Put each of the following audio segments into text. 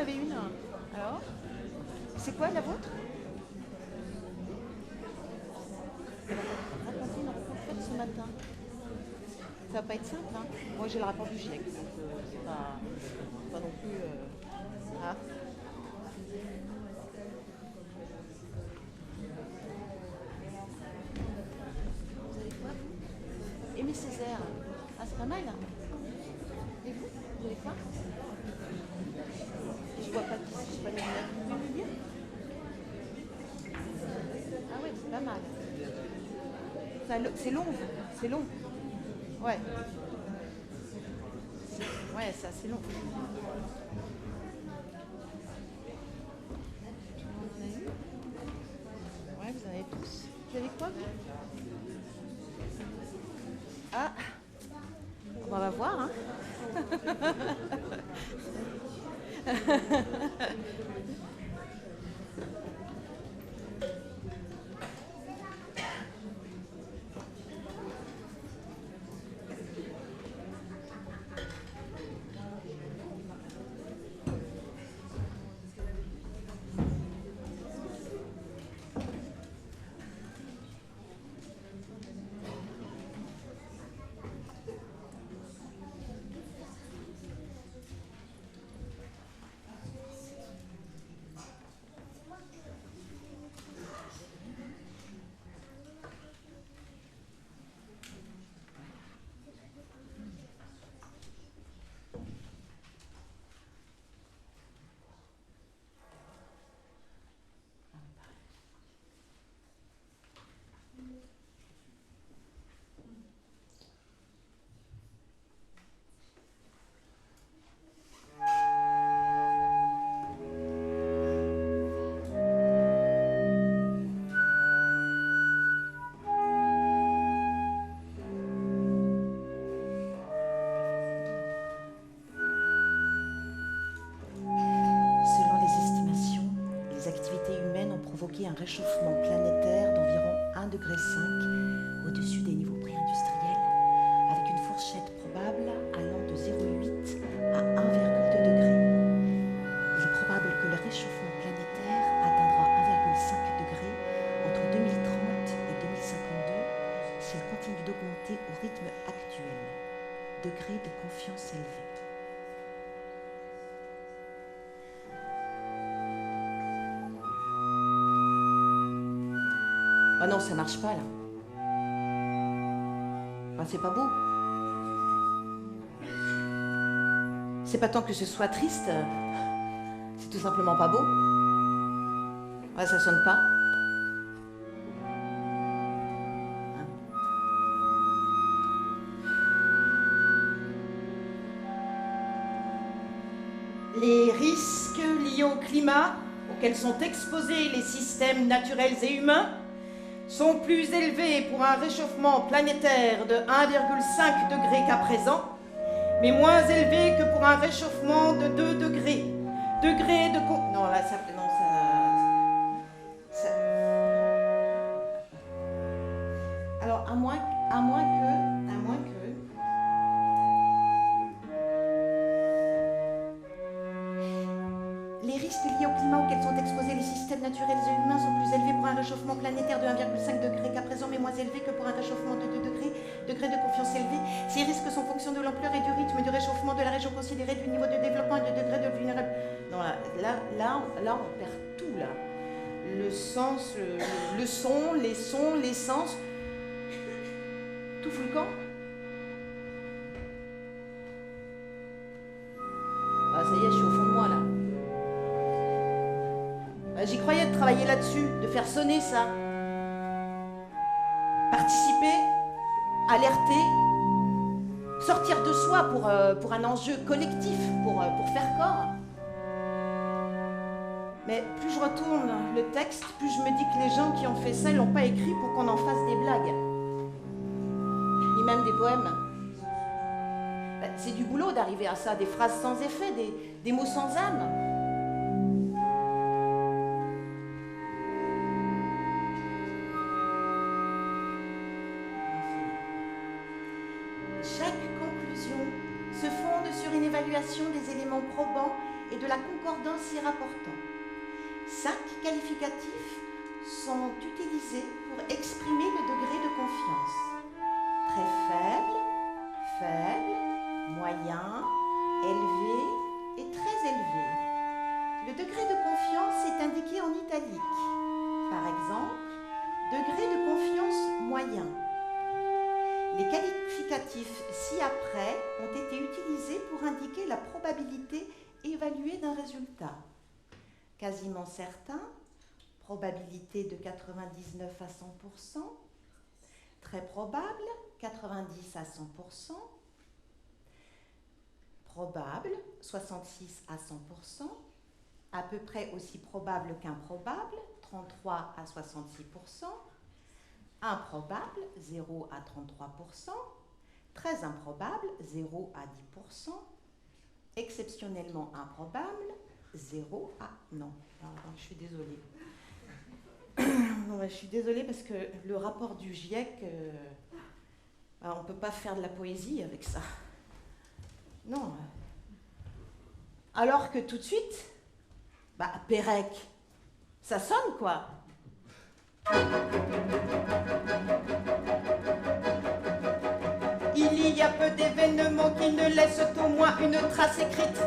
avez une. Alors, c'est quoi la vôtre? Racontez une rencontre faite ce matin. Ça va pas être simple, hein. Moi, j'ai le rapport du GIEC, donc c'est pas non plus. Ah. Vous avez quoi, vous? Aimé Césaire. Ah, c'est pas mal, hein. Et vous avez quoi? Je vois pas qui c'est, je sais pas les lunettes. Vous pouvez me le dire? Ah ouais, c'est pas mal. C'est long, c'est long. Ouais. Ouais, ça, c'est long. Vous en avez eu? Ouais, vous en avez tous. Vous avez quoi, vous? Ah, on va voir, hein. Selon les estimations, les activités humaines ont provoqué un réchauffement planétaire d'environ 1,5 degré au-dessus des niveaux pré-industriels, avec une fourchette probable allant de 0,8 à 1,2 degré. Il est probable que le réchauffement planétaire atteindra 1,5 degré entre 2030 et 2052 s'il continue d'augmenter au rythme actuel. Degré de confiance élevé. Ah non, ça marche pas là. Ah, c'est pas beau. C'est pas tant que ce soit triste, c'est tout simplement pas beau. Ah, ça sonne pas. Les risques liés au climat auxquels sont exposés les systèmes naturels et humains sont plus élevés pour un réchauffement planétaire de 1,5 degré qu'à présent, mais moins élevés que pour un réchauffement de 2 degrés. Degré de... Non, là, ça... Non, ça... Alors, à moins que... Les risques liés au climat auxquels sont exposés les systèmes naturels et humains sont plus élevés pour un réchauffement planétaire de 1,5 degré qu'à présent, mais moins élevés que pour un réchauffement de 2 degrés. Degré de confiance élevé. Ces risques sont en fonction de l'ampleur et du rythme du réchauffement de la région considérée, du niveau de développement et de degré de vulnérabilité. Non, là, on perd tout, là. Le sens, le son, les sons, les sens. Tout fout le camp. Ah, ça y est, je suis au fond de moi, là. J'y croyais de travailler là-dessus, de faire sonner ça. Participer, alerter, sortir de soi pour un enjeu collectif, pour faire corps. Mais plus je retourne le texte, plus je me dis que les gens qui ont fait ça, ils l'ont pas écrit pour qu'on en fasse des blagues. Ni même des poèmes. C'est du boulot d'arriver à ça, des phrases sans effet, des mots sans âme. Chaque conclusion se fonde sur une évaluation des éléments probants et de la concordance s'y rapportant. 5 qualificatifs sont utilisés pour exprimer le degré de confiance. Très faible, faible, moyen, élevé et très élevé. Le degré de confiance est indiqué en italique. Par exemple, degré de confiance moyen. Les qualificatifs ci-après ont été utilisés pour indiquer la probabilité évaluée d'un résultat. Quasiment certain, probabilité de 99 à 100%, très probable, 90 à 100%, probable, 66 à 100%, à peu près aussi probable qu'improbable, 33 à 66%, improbable, 0 à 33%, très improbable, 0 à 10%, exceptionnellement improbable, 0 à... Non, je suis désolée. Non, je suis désolée parce que le rapport du GIEC, on ne peut pas faire de la poésie avec ça. Non. Alors que tout de suite, Pérec, ça sonne quoi. Il y a peu d'événements qui ne laissent au moins une trace écrite.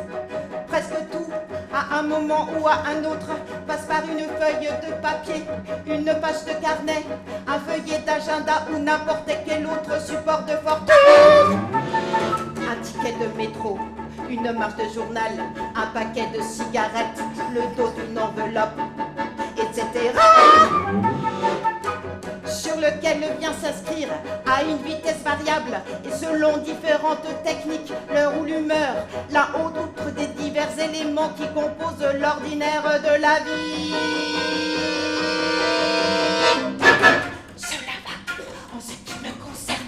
Presque tout, à un moment ou à un autre, passe par une feuille de papier, une page de carnet, un feuillet d'agenda ou n'importe quel autre support de fortune. Un ticket de métro, une marche de journal, un paquet de cigarettes, le dos d'une enveloppe, etc. Sur lequel vient s'inscrire à une vitesse variable et selon différentes techniques, l'heure ou l'humeur, l'un ou l'autre des divers éléments qui composent l'ordinaire de la vie. Cela va en ce qui me concerne.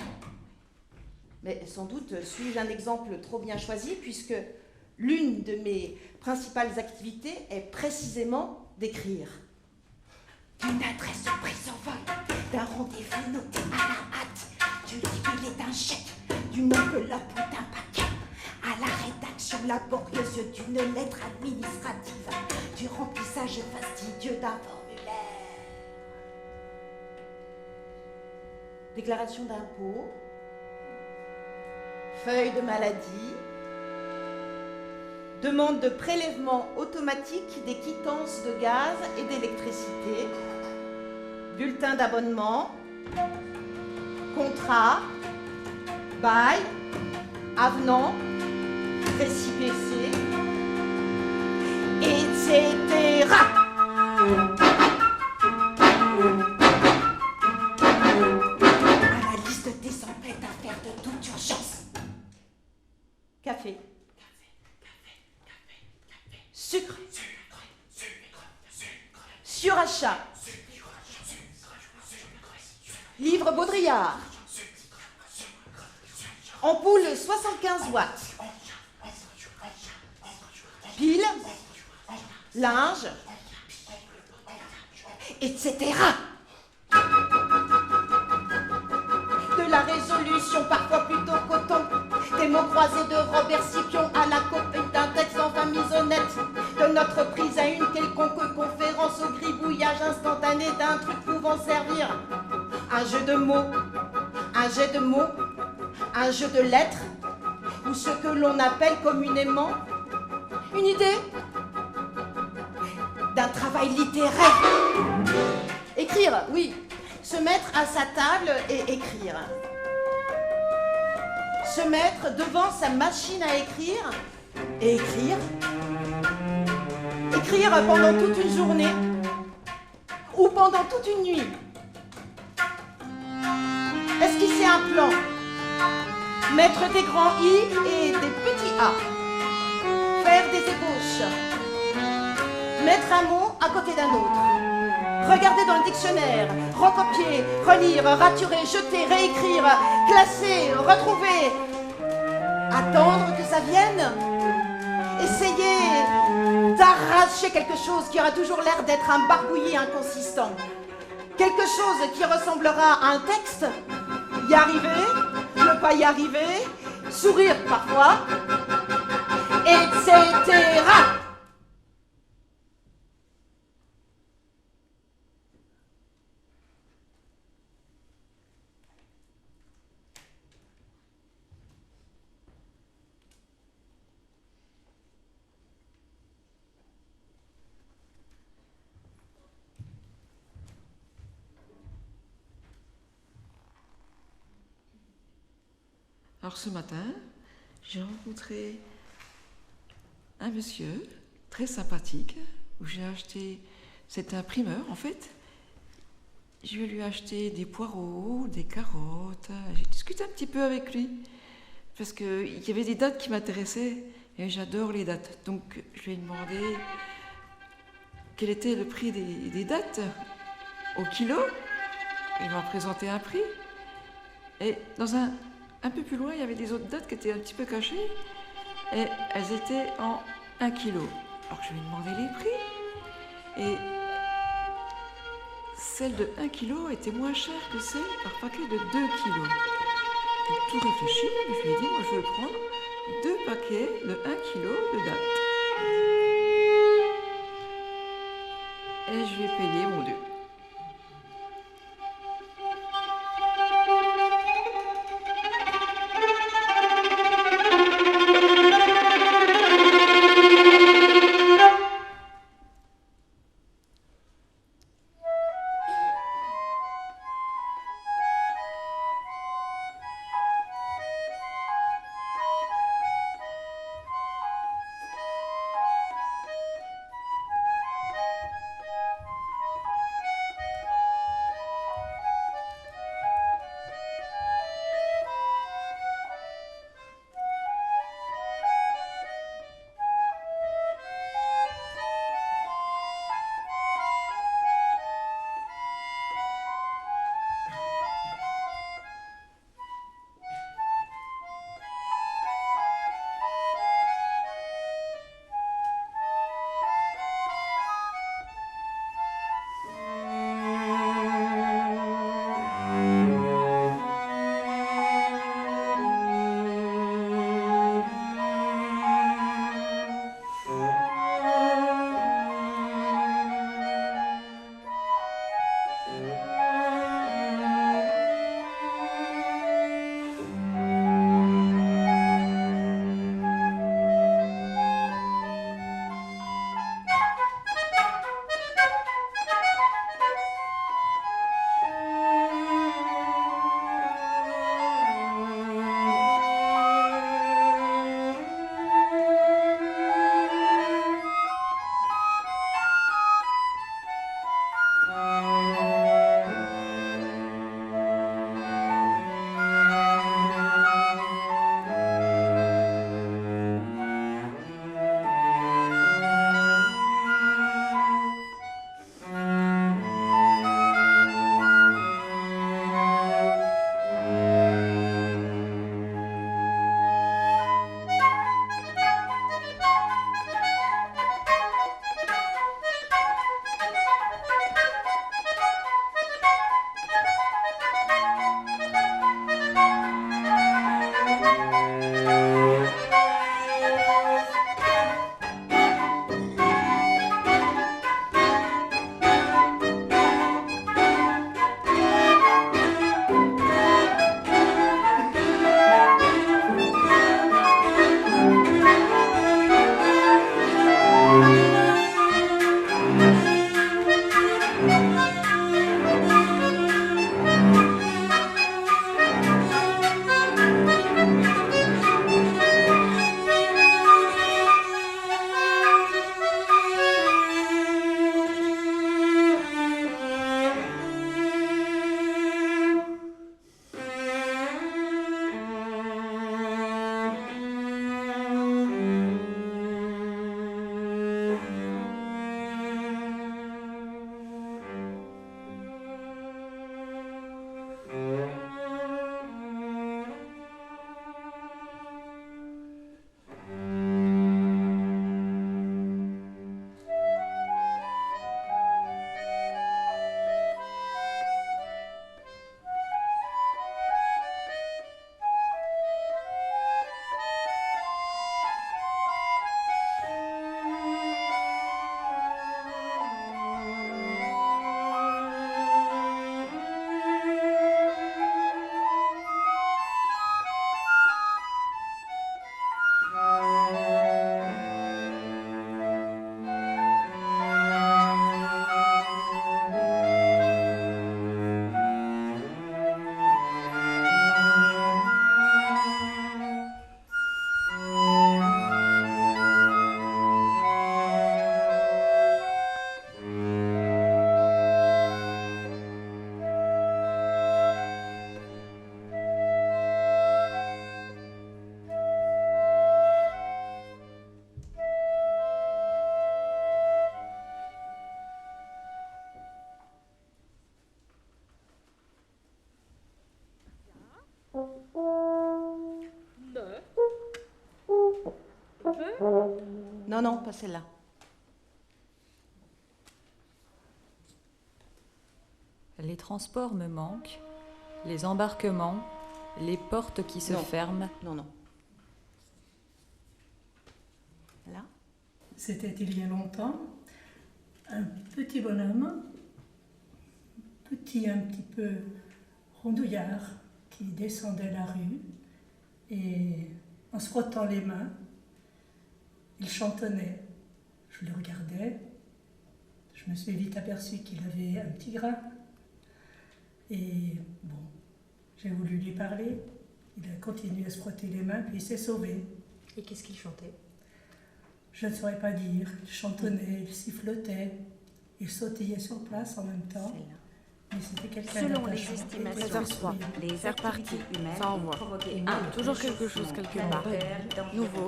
Mais sans doute suis-je un exemple trop bien choisi puisque l'une de mes principales activités est précisément d'écrire. D'une adresse prise en vol, d'un rendez-vous noté à la hâte, du libellé d'un chèque, d'une enveloppe ou d'un paquet, à la rédaction laborieuse d'une lettre administrative, du remplissage fastidieux d'un formulaire. Déclaration d'impôt, feuille de maladie, demande de prélèvement automatique des quittances de gaz et d'électricité, bulletin d'abonnement, contrat, bail, avenant, récipicé, etc. À la liste des embêtes à faire de toute urgence. Café. Sucre. Surachat. Livre Baudrillard. Ampoule 75 watts. Pile. Linge. Etc. De la résolution parfois plutôt coton. Des mots croisés de Robert Scipion à la copie d'un texte enfin misonnette. De notre prise à une quelconque conférence au gribouillage instantané d'un truc pouvant servir. Un jeu de mots, un jet de mots, un jeu de lettres, ou ce que l'on appelle communément une idée d'un travail littéraire. Écrire, oui, se mettre à sa table et écrire. Se mettre devant sa machine à écrire et écrire. Écrire pendant toute une journée ou pendant toute une nuit. Esquisser un plan. Mettre des grands I et des petits A. Faire des ébauches. Mettre un mot à côté d'un autre. Regarder dans le dictionnaire. Recopier, relire, raturer, jeter, réécrire. Classer, retrouver. Attendre que ça vienne. Essayer d'arracher quelque chose qui aura toujours l'air d'être un barbouillis inconsistant. Quelque chose qui ressemblera à un texte. Y arriver, ne pas y arriver, sourire parfois, etc. Alors ce matin, j'ai rencontré un monsieur très sympathique où j'ai acheté, c'est un primeur en fait. Je lui ai acheté des poireaux, des carottes. J'ai discuté un petit peu avec lui parce qu'il y avait des dates qui m'intéressaient et j'adore les dates. Donc je lui ai demandé quel était le prix des dates au kilo. Il m'a présenté un prix. Et dans un peu plus loin, il y avait des autres dates qui étaient un petit peu cachées et elles étaient en 1 kilo. Alors je lui ai demandé les prix et celle de 1 kilo était moins chère que celle par paquet de 2 kilos. J'ai tout réfléchi et je lui ai dit, moi je veux prendre 2 paquets de 1 kilo de dattes. Et je lui ai payé mon dû. Non, non, pas celle-là. Les transports me manquent, les embarquements, les portes qui se Non. ferment. Non, non. Là? C'était il y a longtemps, un petit bonhomme, petit, un petit peu rondouillard, qui descendait la rue et en se frottant les mains, il chantonnait. Je le regardais, je me suis vite aperçue qu'il avait un petit grain. Et bon, j'ai voulu lui parler. Il a continué à se frotter les mains, puis il s'est sauvé. Et qu'est-ce qu'il chantait? Je ne saurais pas dire. Il chantonnait, il sifflotait, il sautillait sur place en même temps. Celle-là. Mais c'était quelqu'un Selon les d'attachant. estimations, Très instruit. les activités humaines ça envoie. Toujours quelque chose quelque part. Nouveau,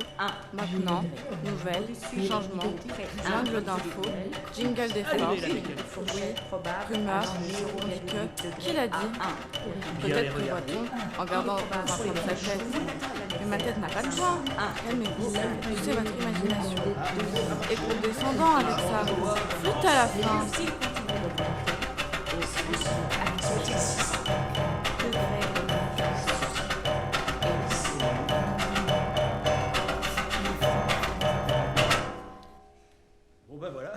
maintenant, nouvelle, changement, jungle d'infos, jingle des forces, bruit, rumeur, que, qui l'a dit? Peut-être prévoit-on, en gardant dans un coin de sa tête. Mais ma tête n'a pas de voix. Calmez-vous, poussez votre imagination. Et condescendant avec sa flûte à la fin. Bon ben voilà.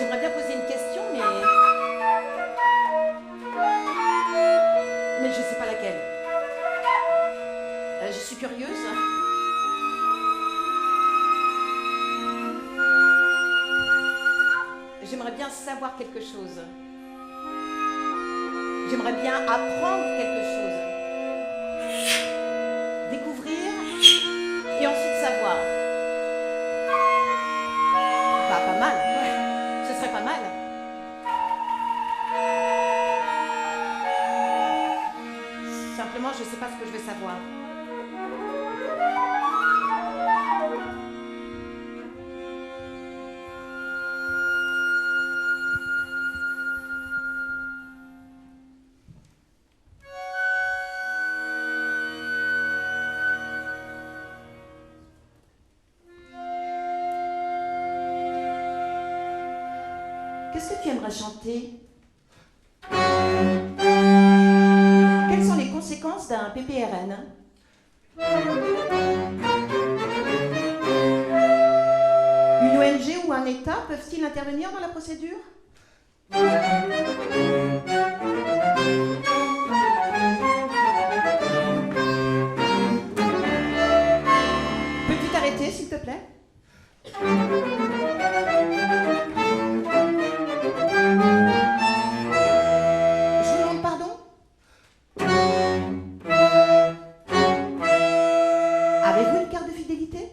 J'aimerais bien poser une question, mais je sais pas laquelle. Je suis curieuse. J'aimerais bien savoir quelque chose. J'aimerais bien apprendre quelque chose. Découvrir et ensuite savoir. Bah, pas mal. Ce serait pas mal. Simplement, je sais pas ce que je veux savoir. Qu'est-ce que tu aimerais chanter? Quelles sont les conséquences d'un PPRN? Une ONG ou un État peuvent-ils intervenir dans la procédure? Peux-tu t'arrêter, s'il te plaît? Avez-vous une carte de fidélité?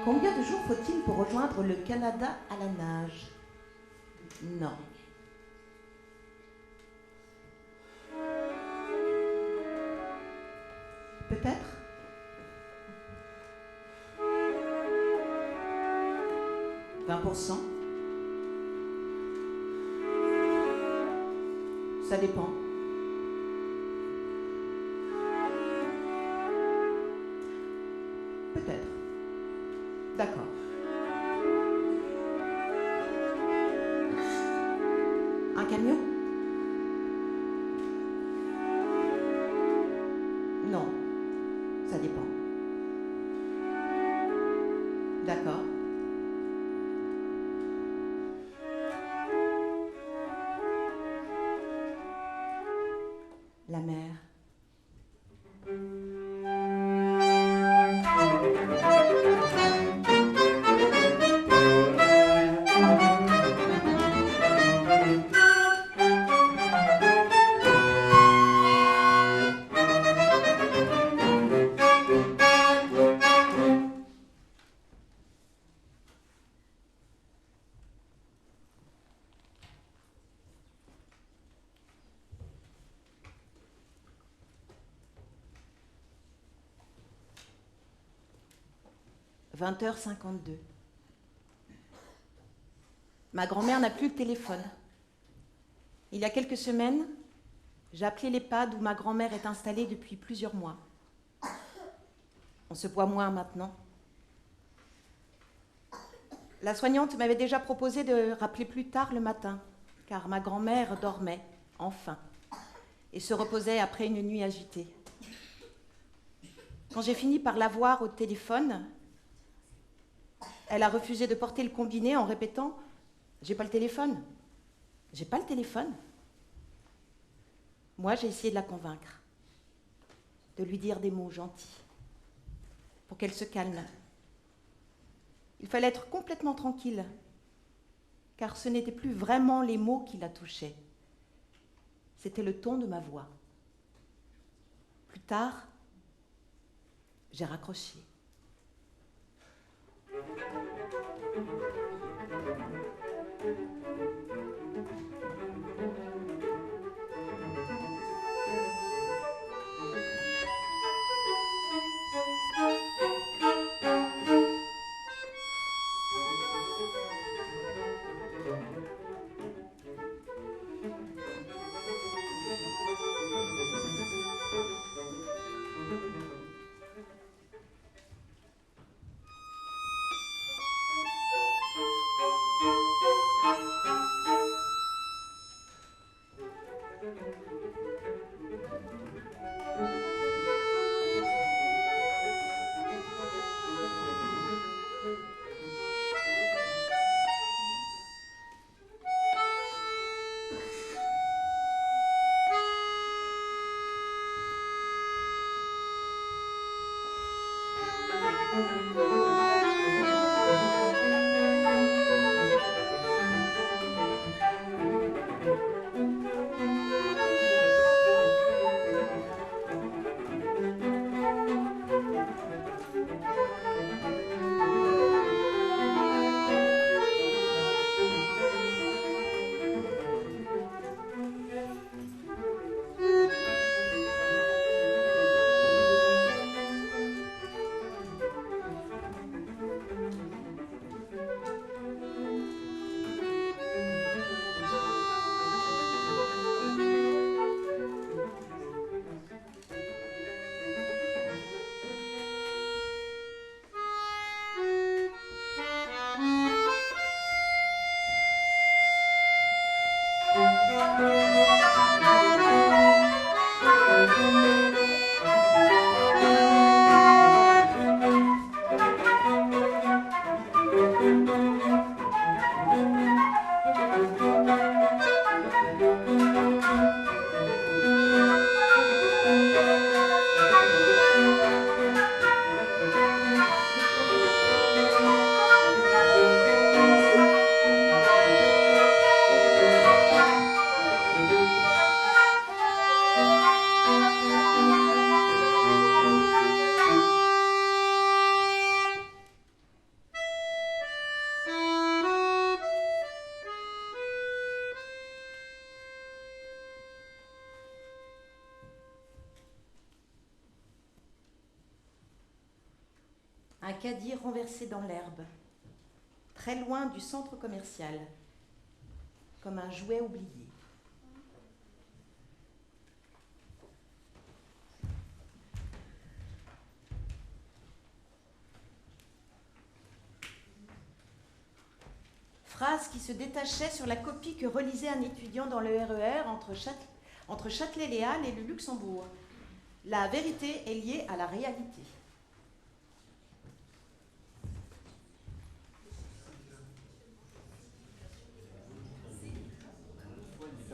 Combien de jours faut-il pour rejoindre le Canada à la nage? Non. Peut-être? %? Ça dépend. Peut-être. D'accord. Un camion? Non. Ça dépend. D'accord. La mer. 20h52. Ma grand-mère n'a plus le téléphone. Il y a quelques semaines, j'ai appelé l'EHPAD où ma grand-mère est installée depuis plusieurs mois. On se voit moins maintenant. La soignante m'avait déjà proposé de rappeler plus tard le matin, car ma grand-mère dormait, enfin, et se reposait après une nuit agitée. Quand j'ai fini par la voir au téléphone, elle a refusé de porter le combiné en répétant « J'ai pas le téléphone. J'ai pas le téléphone. » Moi, j'ai essayé de la convaincre, de lui dire des mots gentils, pour qu'elle se calme. Il fallait être complètement tranquille, car ce n'étaient plus vraiment les mots qui la touchaient. C'était le ton de ma voix. Plus tard, j'ai raccroché. Un caddie renversé dans l'herbe, très loin du centre commercial, comme un jouet oublié. Phrase qui se détachait sur la copie que relisait un étudiant dans le RER entre Châtelet-Les Halles et le Luxembourg. La vérité est liée à la réalité.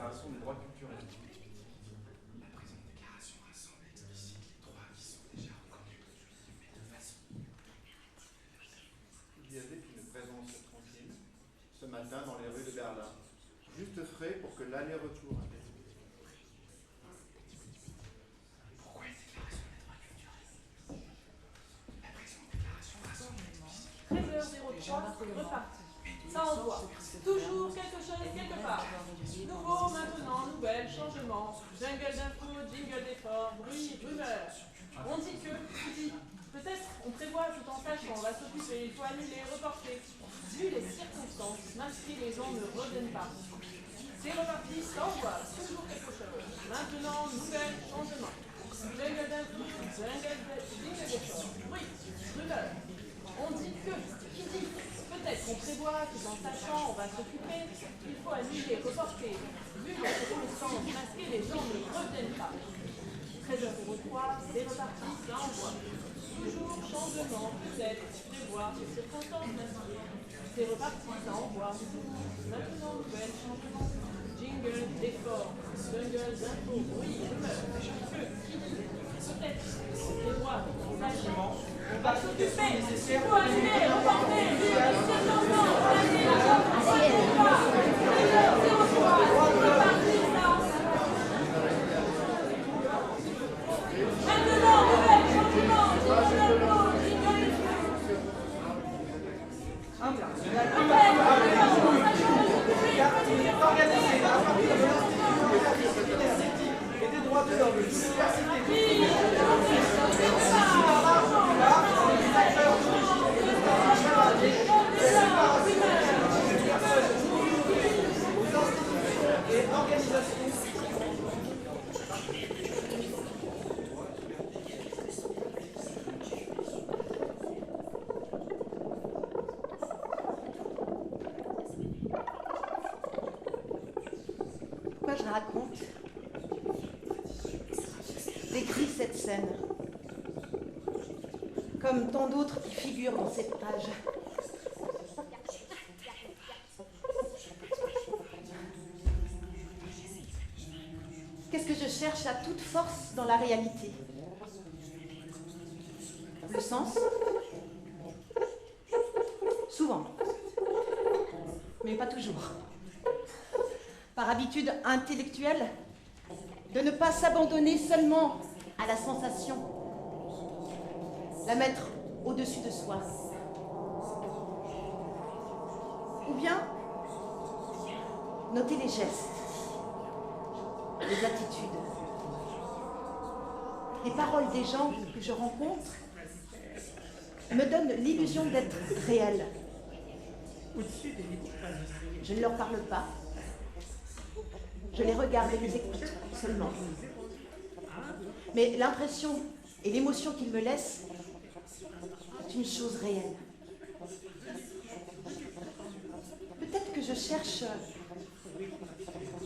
Des droits culturels. La présente déclaration rassemble explicite les droits qui sont déjà reconnus, mais de façon. Il y avait une présence tranquille ce matin dans les rues de Berlin, juste frais pour que l'aller-retour. Pourquoi une déclaration des droits culturels? La présente déclaration rassemble explicite. 13h03, reparti. Ça envoie. Toujours quelque chose quelque part. Nouveau, maintenant, nouvelle, changement. Jungle d'info, jingle d'effort, bruit, rumeur. On dit que, peut-être, on prévoit tout en sachant, on va va s'occuper, il faut annuler, reporter. Vu les circonstances, m'inscrire les gens ne reviennent pas. C'est reparti, ça envoie, toujours quelque chose. Maintenant, nouvelle, changement. Jungle d'info, jungle d'effort, bruit, rumeur. On dit que, qui dit, peut-être qu'on prévoit que dans sachant on va s'occuper, il faut annuler, reporter. Vu les circonstances, masquer, les gens ne reviennent pas. 13h03, c'est reparti, ça envoie. Toujours changement, peut-être, prévoir, les circonstances masquées. C'est reparti, ça envoie. Maintenant, nouvelle, changement. Jingle, d'effort, jungle, d'info, bruit, rumeur. Peut-être, prévoir, on va s'occuper, il faut annuler, reporter, les circonstances, masquer, les gens ne reviennent pas. 13h03, c'est reparti, ça envoie. Maintenant, nouvelle, changement, Il est organisé à partir de l'Institut de l'Université et des droits de l'homme, l'Université et organisations. Pourquoi je raconte, décris cette scène, comme tant d'autres qui figurent dans cette page. Qu'est-ce que je cherche à toute force dans la réalité? Le sens? Souvent, mais pas toujours. Par habitude intellectuelle, de ne pas s'abandonner seulement à la sensation, la mettre au-dessus de soi. Ou bien noter les gestes, les attitudes, les paroles des gens que je rencontre me donnent l'illusion d'être réelle. Je ne leur parle pas. Je les regarde et les écoute seulement. Mais l'impression et l'émotion qu'ils me laissent est une chose réelle. Peut-être que je cherche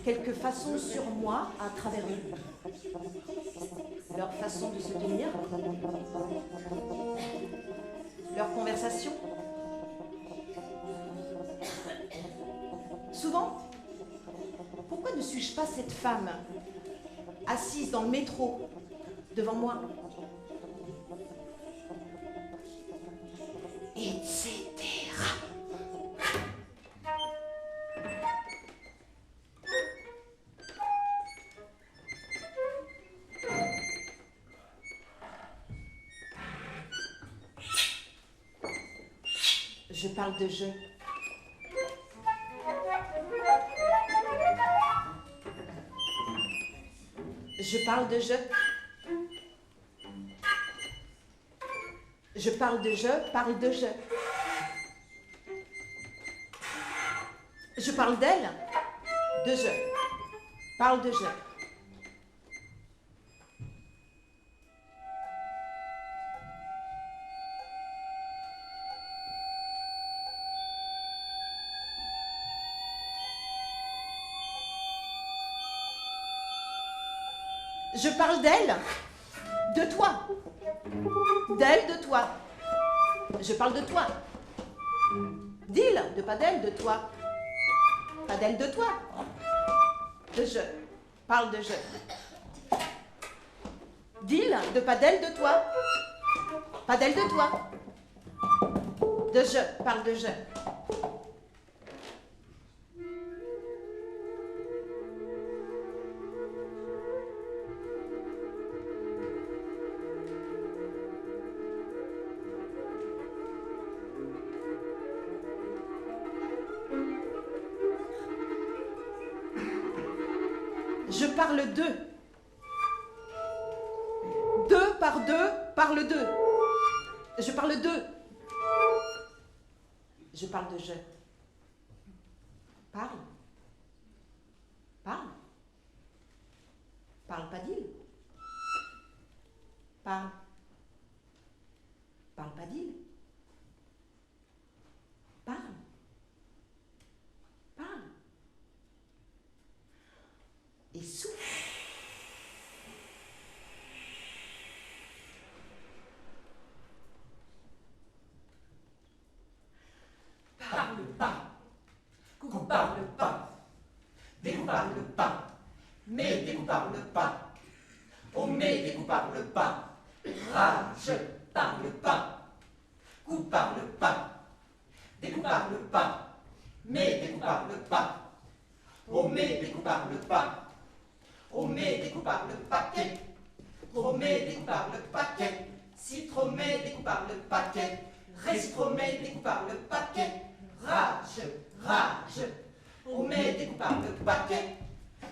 quelques façons sur moi à travers eux. Leur façon de se tenir, leur conversation. Souvent, pourquoi ne suis-je pas cette femme assise dans le métro devant moi, etc. Je parle de jeu. Je parle de jeu. Je parle de jeu, parle de jeu. Je parle d'elle, de jeu. Parle de jeu. Je parle d'elle, de toi. D'elle, de toi. Je parle de toi. D'il, de pas d'elle, de toi. Pas d'elle, de toi. De je. Parle de je. D'il, de pas d'elle, de toi. Pas d'elle, de toi. De je. Parle de je. Je parle d'eux. Deux par deux, parle d'eux. Je parle d'eux. Je parle de je. Parle. Parle. Parle pas d'île. Parle. Parle pas d'île. Parle. Parle. Et souffle. Parle pas, qu'on parle pas, dès qu'on parle pas, mais dès qu'on parle pas, oh mais dès qu'on parle pas, rage, parle pas, qu'on parle pas, dès qu'on parle pas, mais dès qu'on parle pas, oh mais dès qu'on parle pas, oh mais dès qu'on parle paquet, oh mais dès qu'on parle paquet, citromé dès qu'on parle paquet, récitromé dès qu'on parle paquet. Rage, rage, omé dès qu'on parle paquet,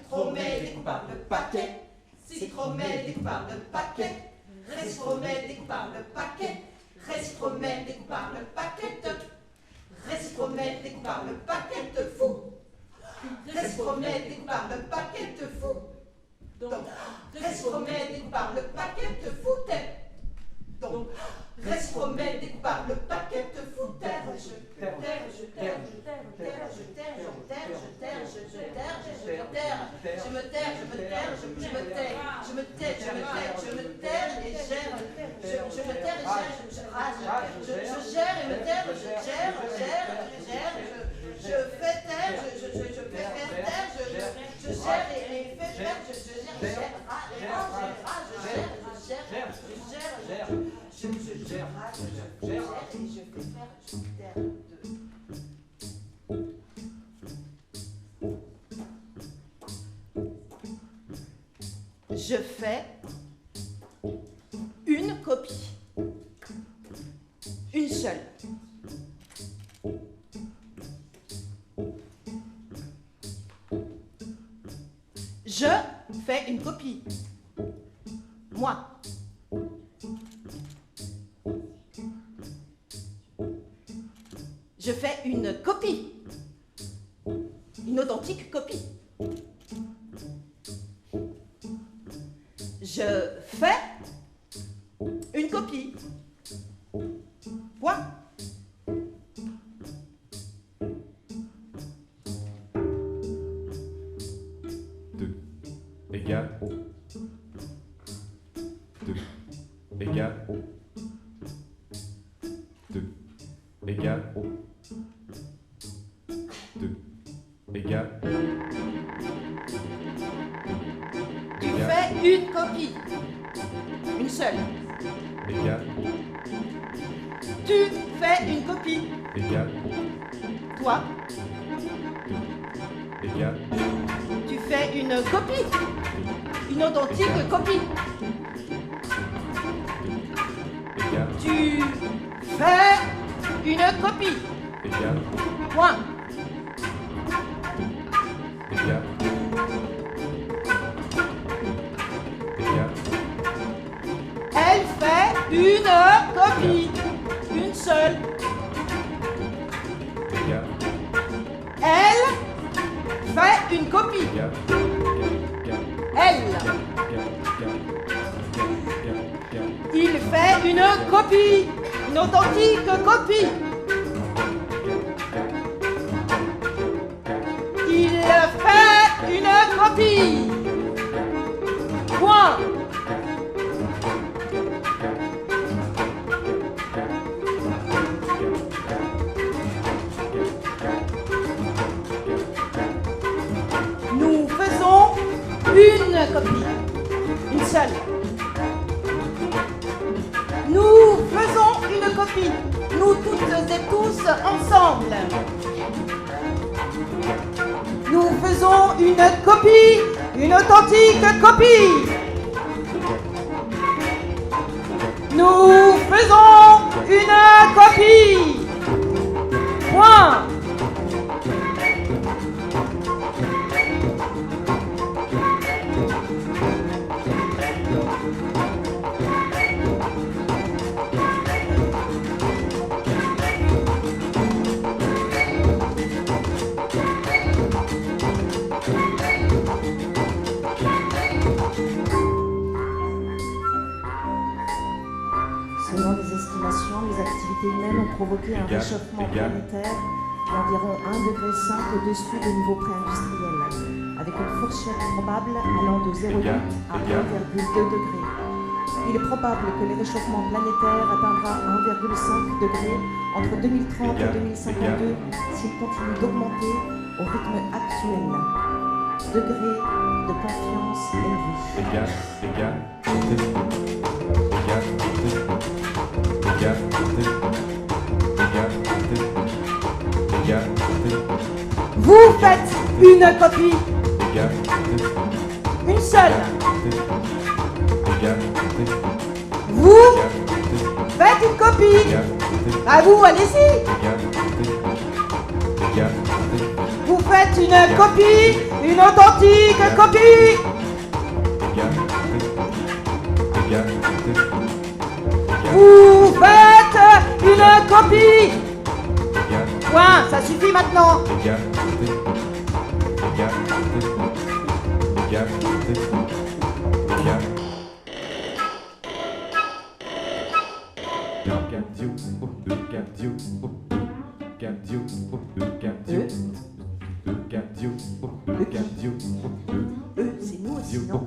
tromé dès qu'on parle paquet, citromé dès qu'on parle paquet, récitromé dès qu'on parle paquet, récitromé dès qu'on parle paquet, récitromé dès qu'on parle paquet de fou, récitromé dès qu'on parle paquet de fou, donc récitromé dès qu'on parle paquet de foutait. Donc, récipromé dès qu'on parle paquet de fou, terre, je terre, je terre, je terre, je terre, je terre, je terre, je terre, je terre, je terre, je me terre, je me terre, je me terre, je me terre, je me terre, je me terre et gère, je me terre et gère, je gère et me terre, je gère, je fais taire, je fais faire taire, je gère et fais faire, je gère, je fais une copie. Une seule. Je fais une copie. Moi. Je fais une copie. Une authentique copie. Je fais une copie. Point. Deux égale 2 égale 2 égale 2 égale. Tu fais une copie. Une seule. Égale. Tu fais une copie. Égale. Toi. 2 égale. Tu fais une copie. Une authentique copie. Égale. Tu fais une copie. Égale. Point. Égale. Égale. Elle fait une copie. Une seule. Égale. Elle fait une copie. Égale. Elle. Il fait une copie. Une authentique copie. Il fait une copie. Point. Nous faisons une copie. Une seule. Nous faisons une copie. Nous toutes et tous ensemble. Nous faisons une copie, une authentique copie. Nous faisons une copie. Point. Selon les estimations, les activités humaines ont provoqué un réchauffement planétaire d'environ 1,5 degré au-dessus des niveaux pré-industriels, avec une fourchette probable allant de 0,8 à 1,2 degré. Il est probable que le réchauffement planétaire atteindra 1,5 degré entre 2030 et 2052 s'il continue d'augmenter au rythme actuel. Degré de confiance élevé. Vous faites une copie. Une seule. Vous faites une copie. À vous, allez-y. Vous faites une copie, une authentique copie. Vous faites une copie. Point, ça suffit maintenant. C'est nous aussi, non?